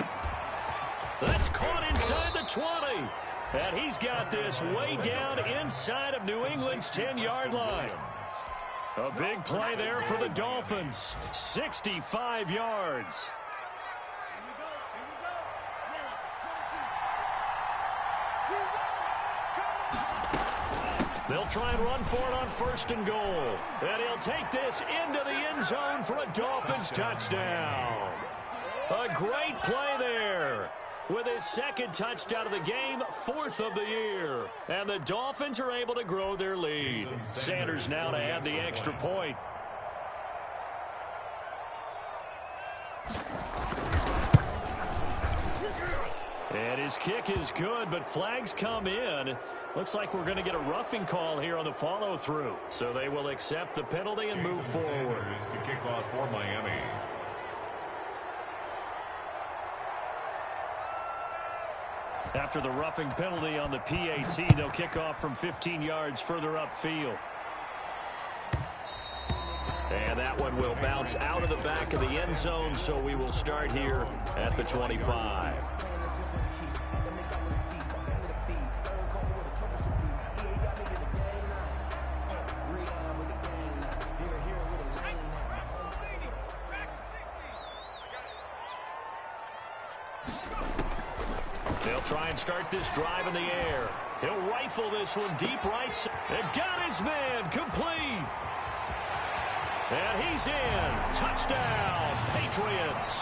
That's caught inside the 20. And he's got this way down inside of New England's 10-yard line. A big play there for the Dolphins. 65 yards. They'll try and run for it on 1st and goal. And he'll take this into the end zone for a Dolphins touchdown. A great play there. With his 2nd touchdown of the game, 4th of the year. And the Dolphins are able to grow their lead. Sanders now to add the extra point. And his kick is good, but flags come in. Looks like we're going to get a roughing call here on the follow-through. So they will accept the penalty and move forward. To kick off for Miami. After the roughing penalty on the PAT, they'll kick off from 15 yards further upfield. And that one will bounce out of the back of the end zone, so we will start here at the 25. They'll try and start this drive in the air. He'll rifle this one deep right. They've got his man complete. And he's in. Touchdown, Patriots.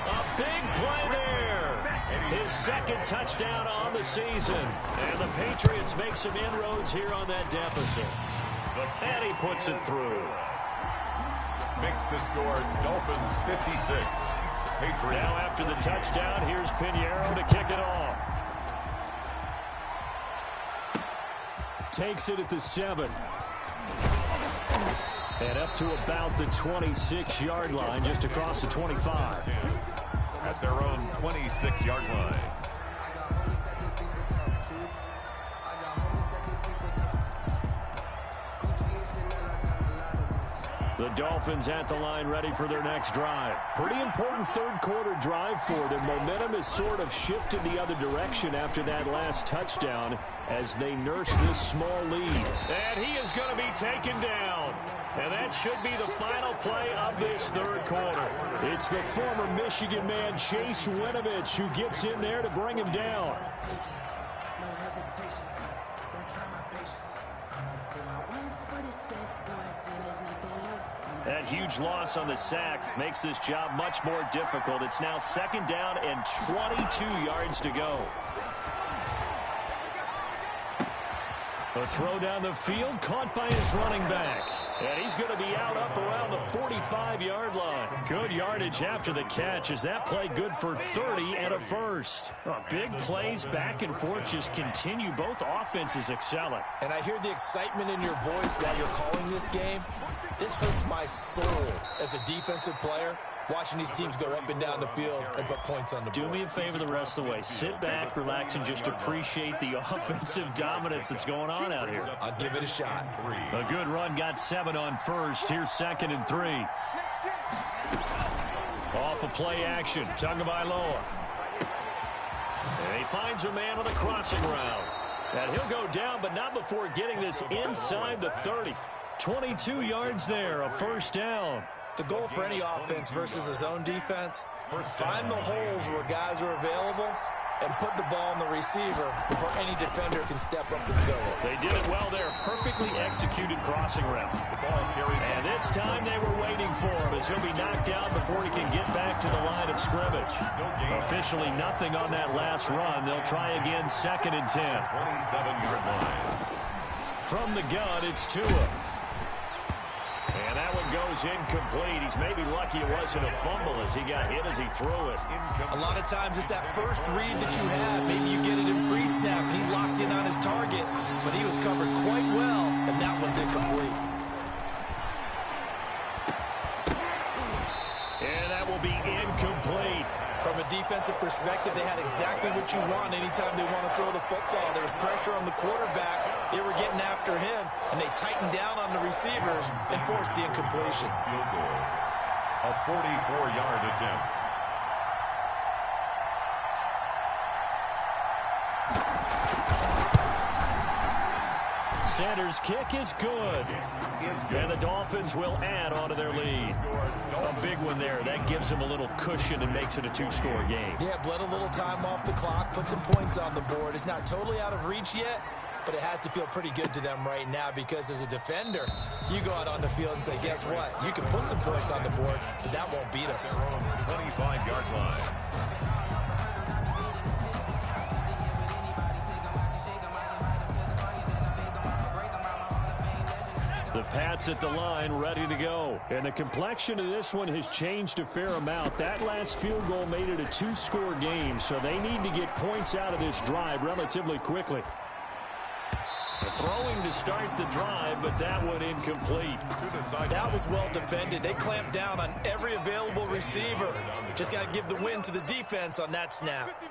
A big play there. His 2nd touchdown on the season. And the Patriots make some inroads here on that deficit. And he puts it through. makes the score Dolphins 56. Patriots. Now after the touchdown, here's Pinheiro to kick it off. Takes it at the 7. And up to about the 26-yard line, just across the 25. At their own 26-yard line. The Dolphins at the line, ready for their next drive. Pretty important third-quarter drive for them. Momentum has sort of shifted the other direction after that last touchdown as they nurse this small lead. And he is going to be taken down. And that should be the final play of this third quarter. It's the former Michigan man, Chase Winovich, who gets in there to bring him down. That huge loss on the sack makes this job much more difficult. It's now 2nd down and 22 yards to go. A throw down the field, caught by his running back. And he's going to be out up around the 45-yard line. Good yardage after the catch. Is that play good for 30 and a first? Big plays back and forth just continue. Both offenses excelling. And I hear the excitement in your voice while you're calling this game. This hurts my soul as a defensive player, watching these teams go up and down the field and put points on the board. Do me a favor the rest of the way. Sit back, relax, and just appreciate the offensive dominance that's going on out here. I'll give it a shot. A good run, got 7 on first. Here's 2nd and 3. Off of play action, Tagovailoa. And he finds a man on the crossing route. And he'll go down, but not before getting this inside the 30. 22 yards there, a first down. The goal for any offense versus his own defense, find the holes where guys are available and put the ball on the receiver before any defender can step up and fill it. They did it well there. Perfectly executed crossing route. And this time they were waiting for him as he'll be knocked down before he can get back to the line of scrimmage. Officially nothing on that last run. They'll try again, 2nd and 10. 27-yard line. From the gun, it's Tua. And that one goes incomplete. He's maybe lucky it wasn't a fumble as he got hit as he threw it. A lot of times it's that first read that you have. Maybe you get it in pre-snap and he locked in on his target, but he was covered quite well, and that one's incomplete. And that will be incomplete. From a defensive perspective, they had exactly what you want anytime they want to throw the football. There was pressure on the quarterback. They were getting after him, and they tightened down on the receivers and forced the incompletion. Field goal. A 44-yard attempt. Sanders' kick is good. And the Dolphins will add on to their lead. A big one there. That gives them a little cushion and makes it a 2-score game. Yeah, bled a little time off the clock, put some points on the board. It's not totally out of reach yet, but it has to feel pretty good to them right now because as a defender, you go out on the field and say, guess what? You can put some points on the board, but that won't beat us. 25-yard line. The Pats at the line, ready to go. And the complexion of this one has changed a fair amount. That last field goal made it a 2-score game, so they need to get points out of this drive relatively quickly. Throwing to start the drive, but that one incomplete. That was well defended. They clamped down on every available receiver. Just got to give the win to the defense on that snap.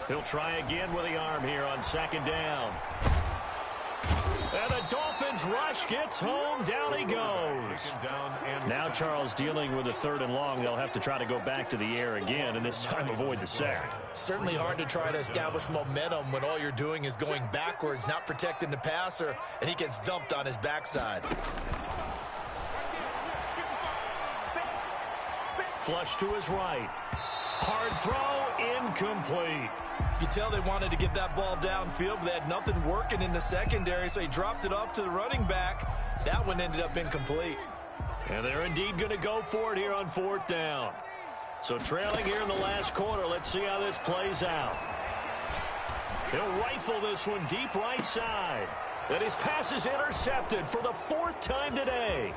He'll try again with the arm here on 2nd down. And the Dolphins rush gets home. Down he goes. Now Charles dealing with a 3rd and long. They'll have to try to go back to the air again, and this time avoid the sack. Certainly hard to try to establish momentum when all you're doing is going backwards, not protecting the passer, and he gets dumped on his backside. Flush to his right. Hard throw, incomplete. You can tell they wanted to get that ball downfield, but they had nothing working in the secondary, so he dropped it off to the running back. That one ended up incomplete. And they're indeed going to go for it here on 4th down. So trailing here in the last quarter, let's see how this plays out. He'll rifle this one deep right side. And his pass is intercepted for the 4th time today.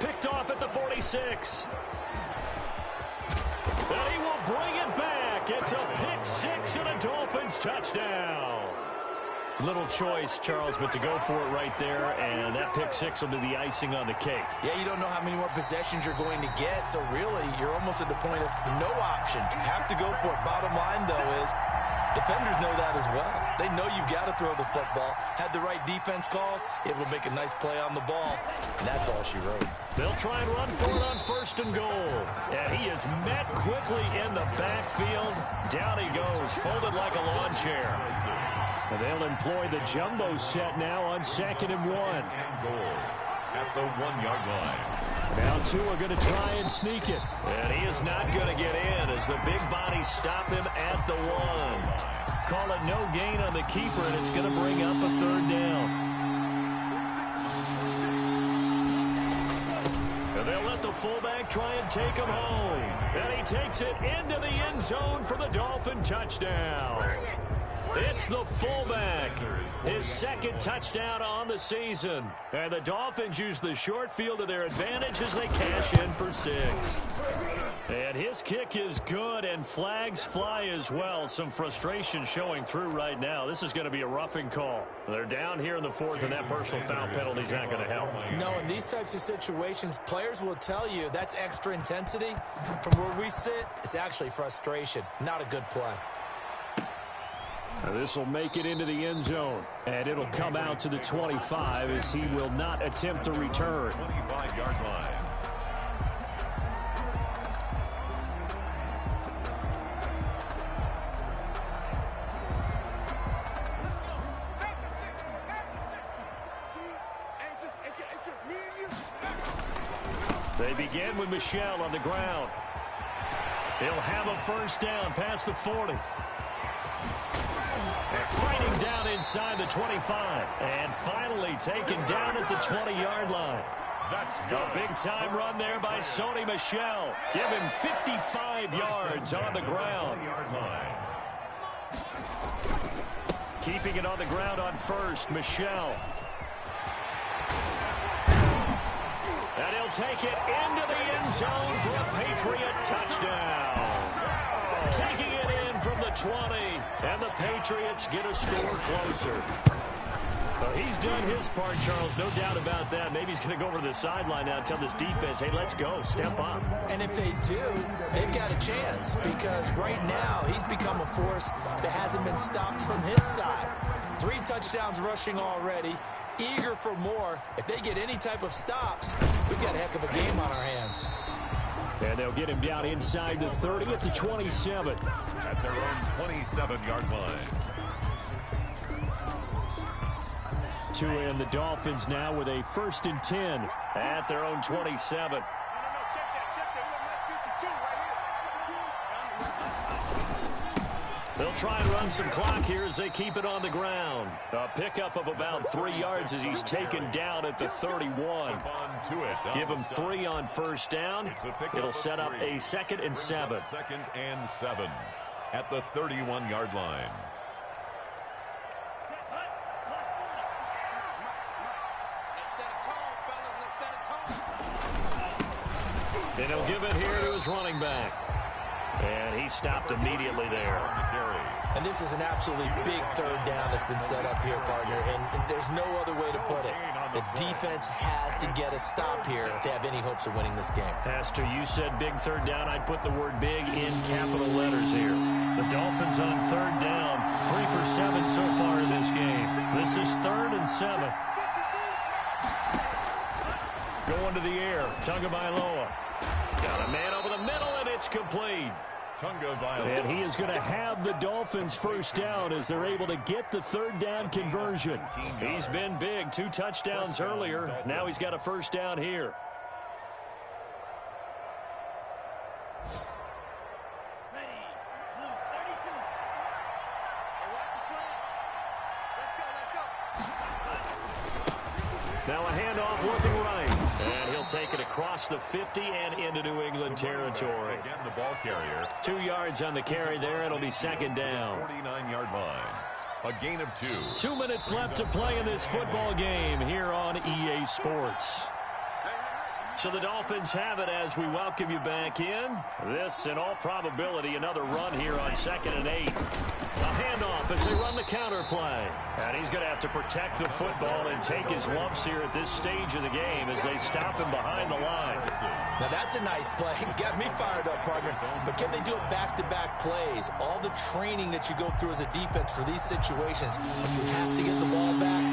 Picked off at the 46. And he will bring it back. It's a pick 6 and a Dolphins touchdown. Little choice, Charles, but to go for it right there, and that pick 6 will be the icing on the cake. Yeah, you don't know how many more possessions you're going to get, so really you're almost at the point of no option. Have to go for it. Bottom line, though, is defenders know that as well. They know you've got to throw the football. Had the right defense called, it will make a nice play on the ball, and that's all she wrote. They'll try and run for it on 1st and goal. And he is met quickly in the backfield. Down he goes, folded like a lawn chair. And they'll employ the jumbo set now on 2nd and 1. Goal at the 1-yard line. Now 2 are going to try and sneak it. And he is not going to get in as the big bodies stop him at the 1. Call it no gain on the keeper, and it's going to bring up a 3rd down. And they'll let the fullback try and take him home. And he takes it into the end zone for the Dolphin touchdown. It's the fullback, his 2nd touchdown on the season. And the Dolphins use the short field to their advantage as they cash in for 6. And his kick is good, and flags fly as well. Some frustration showing through right now. This is going to be a roughing call. They're down here in the 4th, and that personal foul penalty is not going to help. No, in these types of situations, players will tell you that's extra intensity. From where we sit, it's actually frustration. Not a good play. This will make it into the end zone, and it'll come out to the 25 as he will not attempt to return. 25-yard line. They begin with Michel on the ground. He'll have a 1st down past the 40. And fighting down inside the 25. And finally taken down at the 20-yard line. That's a big-time run there by Sony Michel. Give him 55 yards on the ground. Keeping it on the ground on 1st, Michel. And he'll take it into the end zone for a Patriot touchdown. Taking it in from the 20, and the Patriots get a score closer. Well, he's done his part, Charles, no doubt about that. Maybe he's going to go over to the sideline now and tell this defense, hey, let's go, step up. And if they do, they've got a chance, because right now he's become a force that hasn't been stopped from his side. 3 touchdowns rushing already. Eager for more. If they get any type of stops, we've got a heck of a game on our hands. And they'll get him down inside the 30 at the 27. At their own 27-yard line. To in the Dolphins now with a 1st and 10 at their own 27. They'll try and run some clock here as they keep it on the ground. A pickup of about 3 yards as he's taken down at the 31. Give him 3 on 1st down. It'll set up a 2nd and 7. 2nd and 7 at the 31-yard line. And he'll give it here to his running back. And he stopped immediately there. And this is an absolutely big 3rd down that's been set up here, partner. And there's no other way to put it. The defense has to get a stop here if they have any hopes of winning this game. Pastor, you said big 3rd down. I'd put the word big in capital letters here. The Dolphins on 3rd down. 3 for 7 so far in this game. This is 3rd and 7. Going to the air. Tagovailoa. Got a man over the middle, and it's complete. And he is going to have the Dolphins 1st down as they're able to get the 3rd down conversion. He's been big. 2 touchdowns earlier. Now he's got a 1st down here. Now a handoff working right. And he'll take it across the 50 and into New England territory. Again, the ball carrier. 2 yards on the carry there. It'll be 2nd down. 49-yard line. A gain of 2. 2 minutes left to play in this football game here on EA Sports. So the Dolphins have it as we welcome you back in. This, in all probability, another run here on 2nd and 8. A handoff as they run the counter play. And he's going to have to protect the football and take his lumps here at this stage of the game as they stop him behind the line. Now that's a nice play. Got me fired up, partner. But can they do it back-to-back plays? All the training that you go through as a defense for these situations, when you have to get the ball back,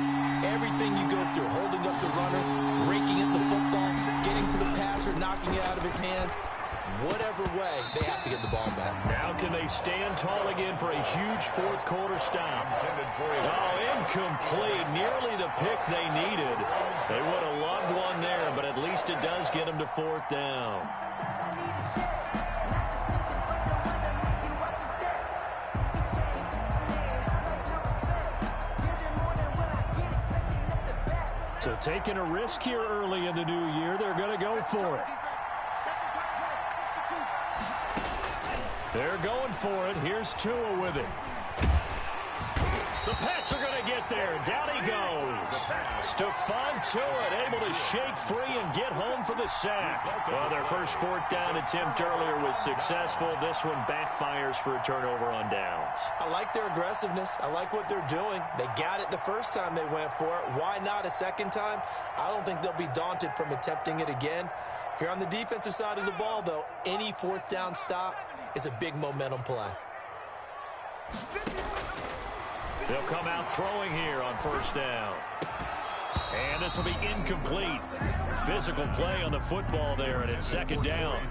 everything you go through, holding up the runner, raking at the football, getting to the passer, knocking it out of his hands, whatever way, they have to get the ball back. Now can they stand tall again for a huge fourth quarter stop? Oh, incomplete. Nearly the pick they needed. They would have loved one there, but at least it does get them to 4th down. So taking a risk here early in the new year, they're going to go for it. They're going for it. Here's Tua with it. The Pats are going to get there. Down he goes. Stephon Tua able to shake free and get home for the sack. Well, their first 4th down attempt earlier was successful. This one backfires for a turnover on downs. I like their aggressiveness. I like what they're doing. They got it the first time they went for it. Why not a second time? I don't think they'll be daunted from attempting it again. If you're on the defensive side of the ball, though, any 4th down stop is a big momentum play. They'll come out throwing here on 1st down. And this will be incomplete. Physical play on the football there, and it's 2nd down.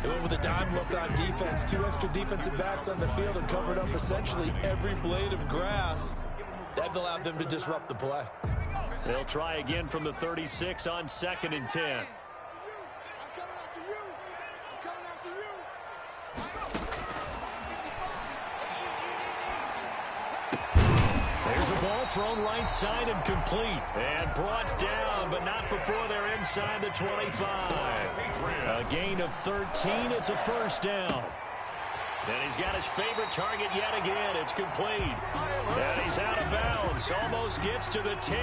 They went with a dime look on defense. 2 extra defensive backs on the field and covered up essentially every blade of grass. That allowed them to disrupt the play. They'll try again from the 36 on 2nd and 10. There's a ball thrown right side and complete. And brought down, but not before they're inside the 25. A gain of 13. It's a 1st down. And he's got his favorite target yet again. It's complete. And he's out of bounds. Almost gets to the 10.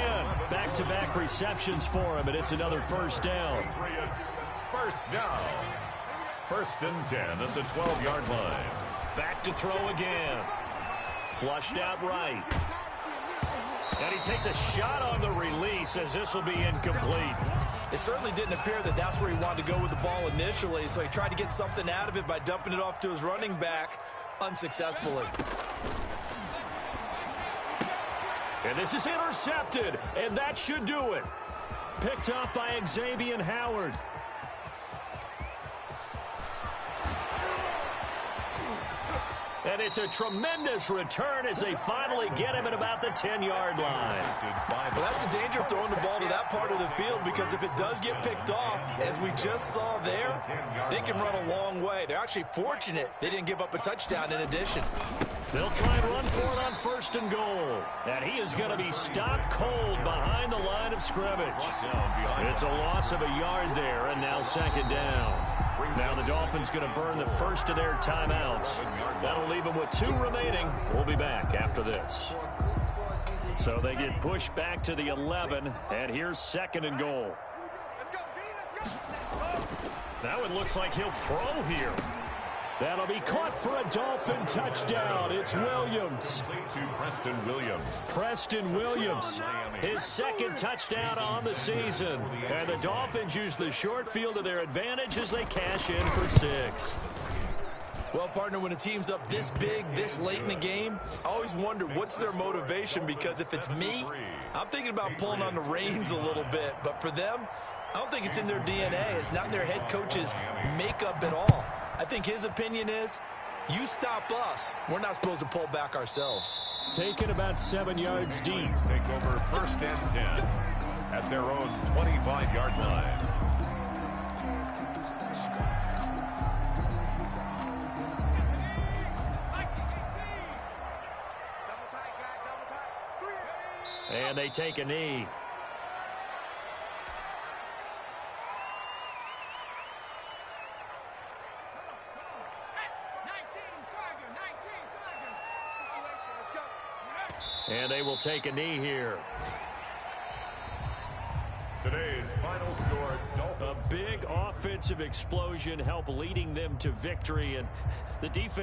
Back-to-back receptions for him, and it's another 1st down. First down. 1st and 10 at the 12-yard line. Back to throw again. Flushed out right. And he takes a shot on the release as this will be incomplete. It certainly didn't appear that that's where he wanted to go with the ball initially, so he tried to get something out of it by dumping it off to his running back unsuccessfully. And this is intercepted, and that should do it. Picked up by Xavier Howard. And it's a tremendous return as they finally get him at about the 10-yard line. Well, that's the danger of throwing the ball to that part of the field, because if it does get picked off, as we just saw there, they can run a long way. They're actually fortunate they didn't give up a touchdown in addition. They'll try and run for it on 1st and goal. And he is going to be stopped cold behind the line of scrimmage. It's a loss of a yard there, and now 2nd down. Now the Dolphins going to burn the first of their timeouts. That'll leave them with 2 remaining. We'll be back after this. So they get pushed back to the 11, and here's 2nd and goal. Now it looks like he'll throw here. That'll be caught for a Dolphin touchdown. It's Williams. Preston Williams. His 2nd touchdown on the season. And the Dolphins use the short field to their advantage as they cash in for 6. Well, partner, when a team's up this big, this late in the game, I always wonder what's their motivation, because if it's me, I'm thinking about pulling on the reins a little bit. But for them, I don't think it's in their DNA. It's not in their head coach's makeup at all. I think his opinion is, you stop us, we're not supposed to pull back ourselves. Taken about 7 yards deep. Take over 1st and 10 at their own 25-yard line. And they take a knee. And they will take a knee here. Today's final score, Dolphins. A big offensive explosion helped leading them to victory, and the defense